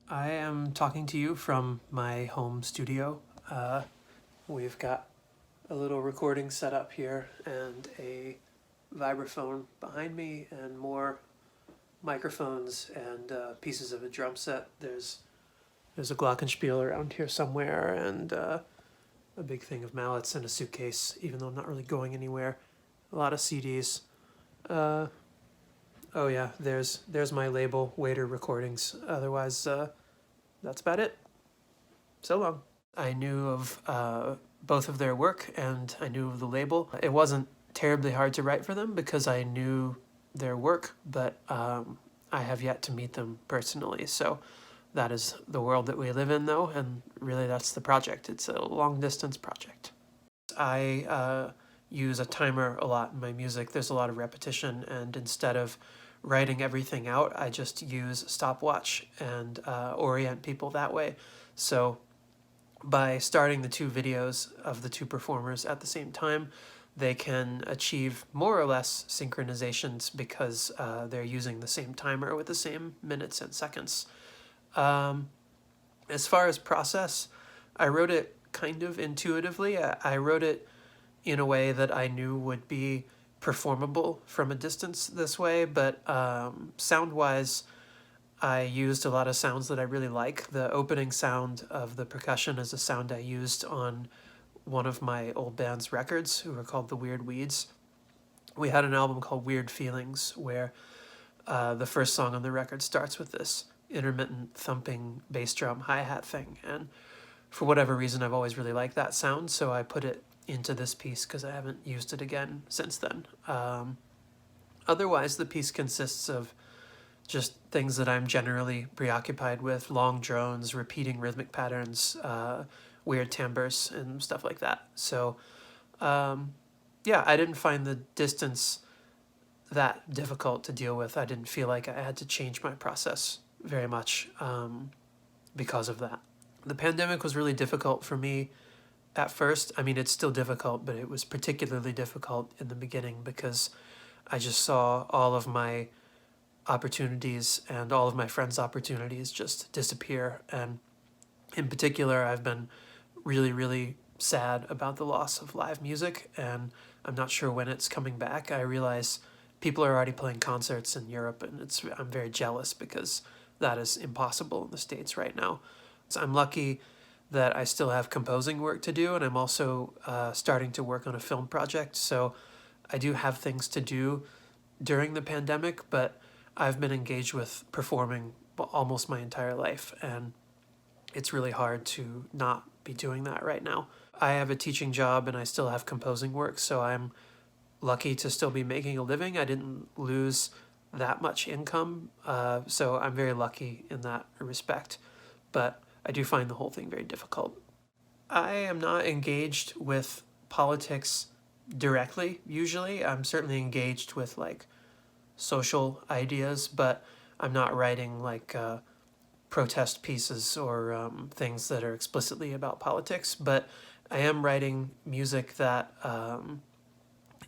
I am talking to you from my home studio. We've got a little recording set up here and a vibraphone behind me and more microphones and pieces of a drum set. There's a glockenspiel around here somewhere and a big thing of mallets and a suitcase, even though I'm not really going anywhere. A lot of CDs. Oh yeah, there's my label, Waiter Recordings. Otherwise, that's about it. So long. I knew of both of their work and I knew of the label. It wasn't terribly hard to write for them because I knew their work, but I have yet to meet them personally. So that is the world that we live in, though, and really that's the project. It's a long-distance project. I use a timer a lot in my music. There's a lot of repetition, and instead of writing everything out, I just use a stopwatch and orient people that way. So by starting the two videos of the two performers at the same time, they can achieve more or less synchronizations because they're using the same timer with the same minutes and seconds. As far as process, I wrote it kind of intuitively. I wrote it in a way that I knew would be performable from a distance this way, but sound-wise, I used a lot of sounds that I really like. The opening sound of the percussion is a sound I used on one of my old band's records, who were called the Weird Weeds. We had an album called Weird Feelings, where the first song on the record starts with this intermittent thumping bass drum hi-hat thing. And for whatever reason, I've always really liked that sound, so I put it into this piece because I haven't used it again since then. Otherwise, the piece consists of just things that I'm generally preoccupied with: long drones, repeating rhythmic patterns, weird timbres, and stuff like that. So, yeah, I didn't find the distance that difficult to deal with. I didn't feel like I had to change my process very much because of that. The pandemic was really difficult for me at first. I mean, it's still difficult, but it was particularly difficult in the beginning because I just saw all of my opportunities and all of my friends' opportunities just disappear. And in particular, I've been really, really sad about the loss of live music, and I'm not sure when it's coming back. I realize people are already playing concerts in Europe, and I'm very jealous because that is impossible in the States right now. So I'm lucky that I still have composing work to do, and I'm also starting to work on a film project. So I do have things to do during the pandemic, but I've been engaged with performing almost my entire life, and it's really hard to not be doing that right now. I have a teaching job and I still have composing work, so I'm lucky to still be making a living. I didn't lose that much income, so I'm very lucky in that respect. But I do find the whole thing very difficult. I am not engaged with politics directly, usually. I'm certainly engaged with like social ideas, but I'm not writing like protest pieces or things that are explicitly about politics. But I am writing music that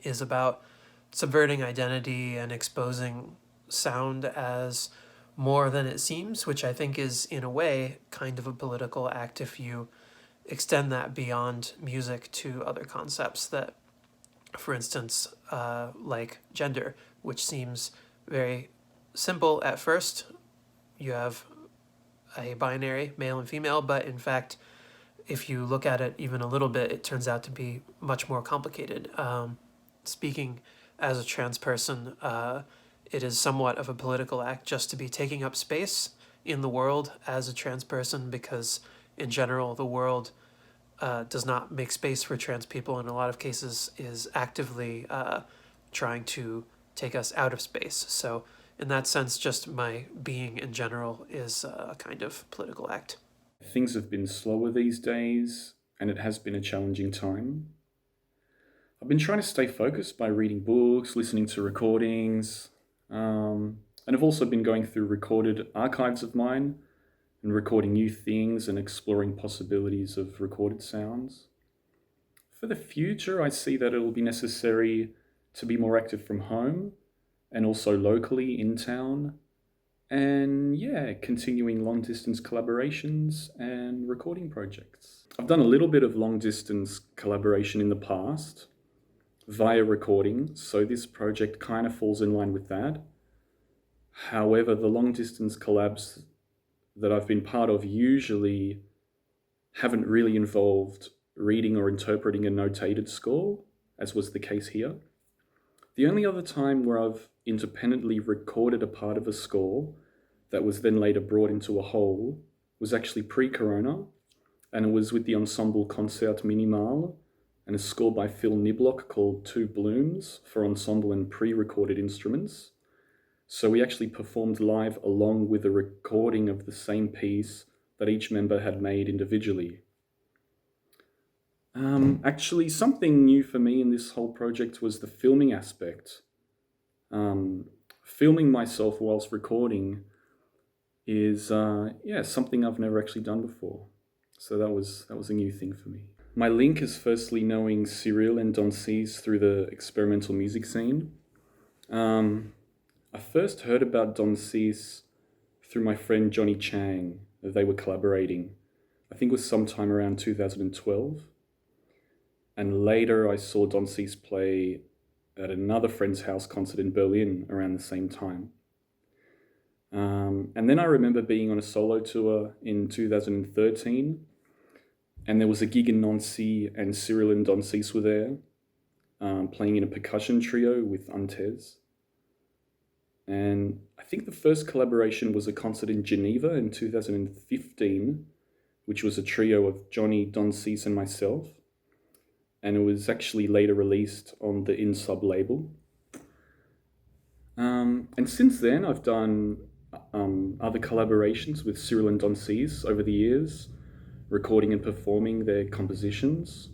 is about subverting identity and exposing sound as more than it seems, which I think is, in a way, kind of a political act if you extend that beyond music to other concepts that, for instance, like gender, which seems very simple at first. You have a binary, male and female, but in fact, if you look at it even a little bit, it turns out to be much more complicated. Speaking as a trans person, it is somewhat of a political act just to be taking up space in the world as a trans person, because in general, the world does not make space for trans people, in a lot of cases is actively trying to take us out of space. So in that sense, just my being in general is a kind of political act. Things have been slower these days, and it has been a challenging time. I've been trying to stay focused by reading books, listening to recordings, and I've also been going through recorded archives of mine and recording new things and exploring possibilities of recorded sounds. For the future, I see that it will be necessary to be more active from home and also locally in town. And yeah, continuing long distance collaborations and recording projects. I've done a little bit of long distance collaboration in the past via recording, so this project kind of falls in line with that. However, the long distance collabs that I've been part of usually haven't really involved reading or interpreting a notated score, as was the case here. The only other time where I've independently recorded a part of a score that was then later brought into a whole was actually pre-corona, and it was with the ensemble Concert Minimal and a score by Phil Niblock called Two Blooms for ensemble and pre-recorded instruments. So we actually performed live along with a recording of the same piece that each member had made individually. Actually, something new for me in this whole project was the filming aspect. Filming myself whilst recording is something I've never actually done before. So that was a new thing for me. My link is firstly knowing Cyril and Bondi through the experimental music scene. I first heard about Bondi through my friend Johnny Chang. They were collaborating. I think it was sometime around 2012. And later I saw Bondi play at another friend's house concert in Berlin around the same time. And then I remember being on a solo tour in 2013, and there was a gig in Nancy, and Cyril and Bondi were there, playing in a percussion trio with Antez. And I think the first collaboration was a concert in Geneva in 2015, which was a trio of Johnny, Bondi, and myself. And it was actually later released on the Insub label. And since then, I've done other collaborations with Cyril and Bondi over the years, recording and performing their compositions.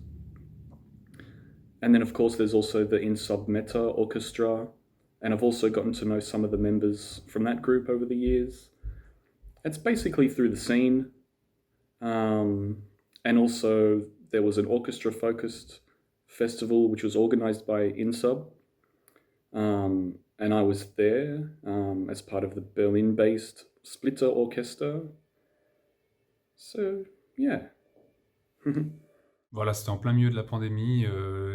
And then, of course, there's also the Insub Meta Orchestra, and I've also gotten to know some of the members from that group over the years. It's basically through the scene. And also, there was an orchestra-focused festival which was organized by Insub. And I was there as part of the Berlin-based Splitter Orchester. So, yeah. Voilà, c'était en plein milieu de la pandémie,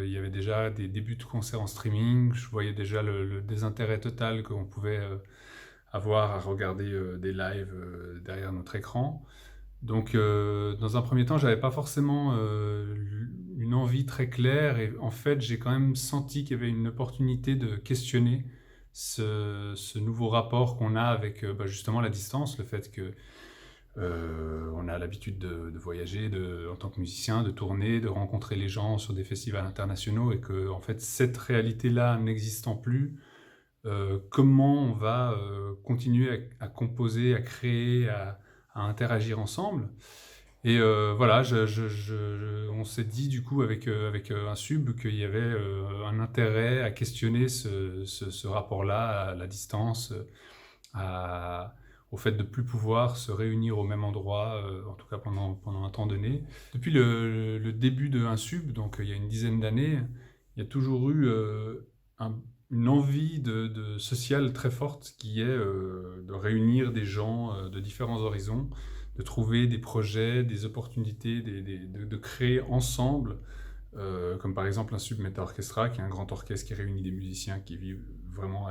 il y avait déjà des débuts de concerts en streaming, je voyais déjà le désintérêt total qu'on pouvait avoir à regarder des lives derrière notre écran. Donc dans un premier temps, j'avais pas forcément une envie très claire, et en fait j'ai quand même senti qu'il y avait une opportunité de questionner ce nouveau rapport qu'on a avec justement la distance, le fait que on a l'habitude de voyager en tant que musicien, de tourner, de rencontrer les gens sur des festivals internationaux, et que en fait cette réalité-là n'existant plus, comment on va continuer à composer, à créer, à interagir ensemble. Et voilà, on s'est dit du coup avec Insub qu'il y avait un intérêt à questionner ce rapport-là à la distance, au fait de ne plus pouvoir se réunir au même endroit, en tout cas pendant un temps donné. Depuis le début de Insub, donc il y a une dizaine d'années, il y a toujours eu une envie de sociale très forte, qui est de réunir des gens de différents horizons, de trouver des projets, des opportunités, de créer ensemble, comme par exemple Insub Meta Orchestra, qui est un grand orchestre qui réunit des musiciens qui vivent vraiment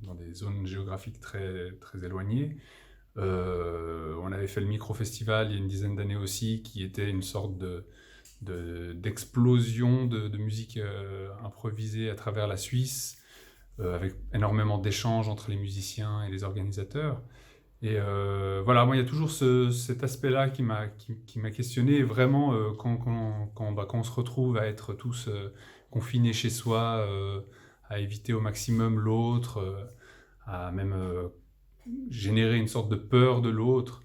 dans des zones géographiques très, très éloignées. On avait fait le micro-festival il y a une dizaine d'années aussi, qui était une sorte d'explosion de musique improvisée à travers la Suisse, avec énormément d'échanges entre les musiciens et les organisateurs. Et voilà, moi il y a toujours cet aspect-là qui m'a questionné, et vraiment quand on se retrouve à être tous confinés chez soi, à éviter au maximum l'autre, à même générer une sorte de peur de l'autre,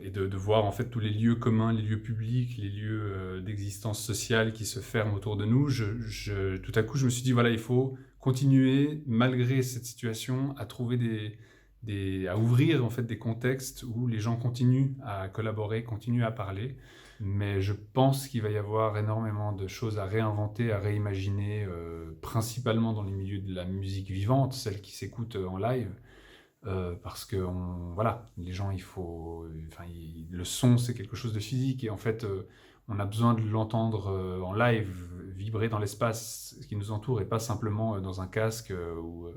et de voir en fait tous les lieux communs, les lieux publics, les lieux d'existence sociale qui se ferment autour de nous, tout à coup je me suis dit voilà, il faut continuer malgré cette situation à trouver à ouvrir en fait des contextes où les gens continuent à collaborer, continuent à parler. Mais je pense qu'il va y avoir énormément de choses à réinventer, à réimaginer, principalement dans les milieux de la musique vivante, celle qui s'écoute en live. parce que voilà, les gens, le son, c'est quelque chose de physique, et en fait, on a besoin de l'entendre en live, vibrer dans l'espace qui nous entoure, et pas simplement dans un casque ou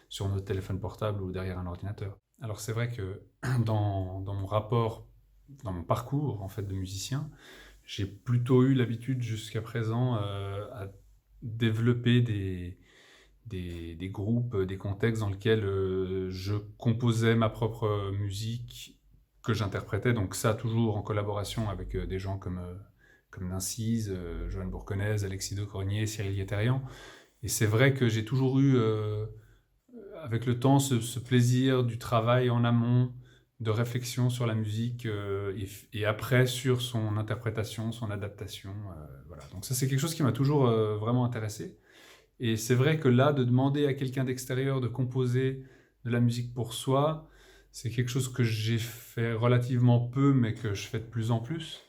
sur notre téléphone portable ou derrière un ordinateur. Alors c'est vrai que dans mon rapport, dans mon parcours en fait de musicien, j'ai plutôt eu l'habitude jusqu'à présent à développer des groupes, des contextes dans lesquels je composais ma propre musique que j'interprétais, donc ça toujours en collaboration avec des gens comme Nicati-De, Joanne Bourconnaise, Alexis de Cornier, Cyril Yeterian. Et c'est vrai que j'ai toujours eu, avec le temps, ce plaisir du travail en amont, de réflexion sur la musique, et après sur son interprétation, son adaptation. Voilà. Donc ça, c'est quelque chose qui m'a toujours vraiment intéressé. Et c'est vrai que là, de demander à quelqu'un d'extérieur de composer de la musique pour soi, c'est quelque chose que j'ai fait relativement peu, mais que je fais de plus en plus.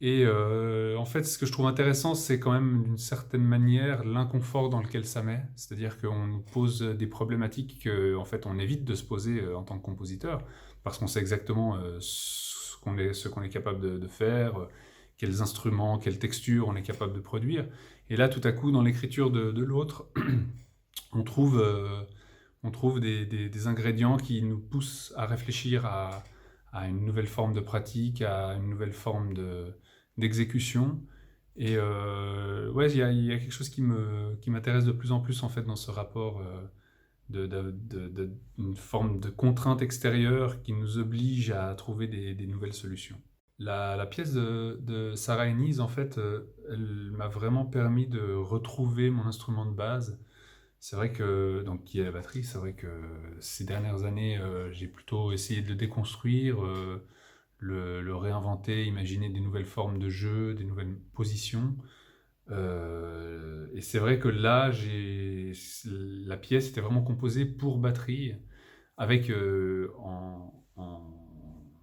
Et en fait, ce que je trouve intéressant, c'est quand même d'une certaine manière l'inconfort dans lequel ça met. C'est-à-dire qu'on nous pose des problématiques qu'en fait on évite de se poser en tant que compositeur, parce qu'on sait exactement ce qu'on est capable de faire, quels instruments, quelles textures on est capable de produire. Et là, tout à coup, dans l'écriture de l'autre, on trouve, on trouve des ingrédients qui nous poussent à réfléchir à une nouvelle forme de pratique, à une nouvelle forme d'exécution. Et ouais, il y a quelque chose qui m'intéresse de plus en plus en fait dans ce rapport une forme de contrainte extérieure qui nous oblige à trouver des nouvelles solutions. La pièce de Sarah Hennies, en fait, elle m'a vraiment permis de retrouver mon instrument de base. C'est vrai que, donc, qui est la batterie, c'est vrai que ces dernières années, j'ai plutôt essayé de le déconstruire, le réinventer, imaginer des nouvelles formes de jeu, des nouvelles positions. Et c'est vrai que là, la pièce était vraiment composée pour batterie, avec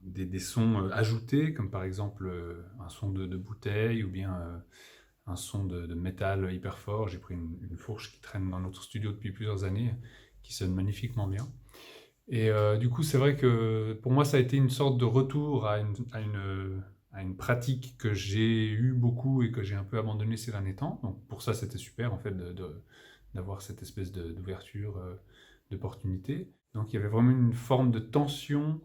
des sons ajoutés, comme par exemple un son de bouteille, ou bien un son de métal hyper fort. J'ai pris une fourche qui traîne dans notre studio depuis plusieurs années, qui sonne magnifiquement bien. Et du coup, c'est vrai que pour moi, ça a été une sorte de retour à une pratique que j'ai eu beaucoup et que j'ai un peu abandonnée ces derniers temps. Donc pour ça, c'était super en fait d'avoir cette espèce d'ouverture, d'opportunité. Donc il y avait vraiment une forme de tension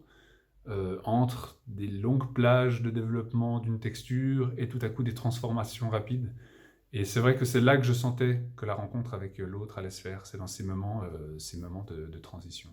entre des longues plages de développement d'une texture et tout à coup des transformations rapides. Et c'est vrai que c'est là que je sentais que la rencontre avec l'autre allait se faire. C'est dans ces moments de transition.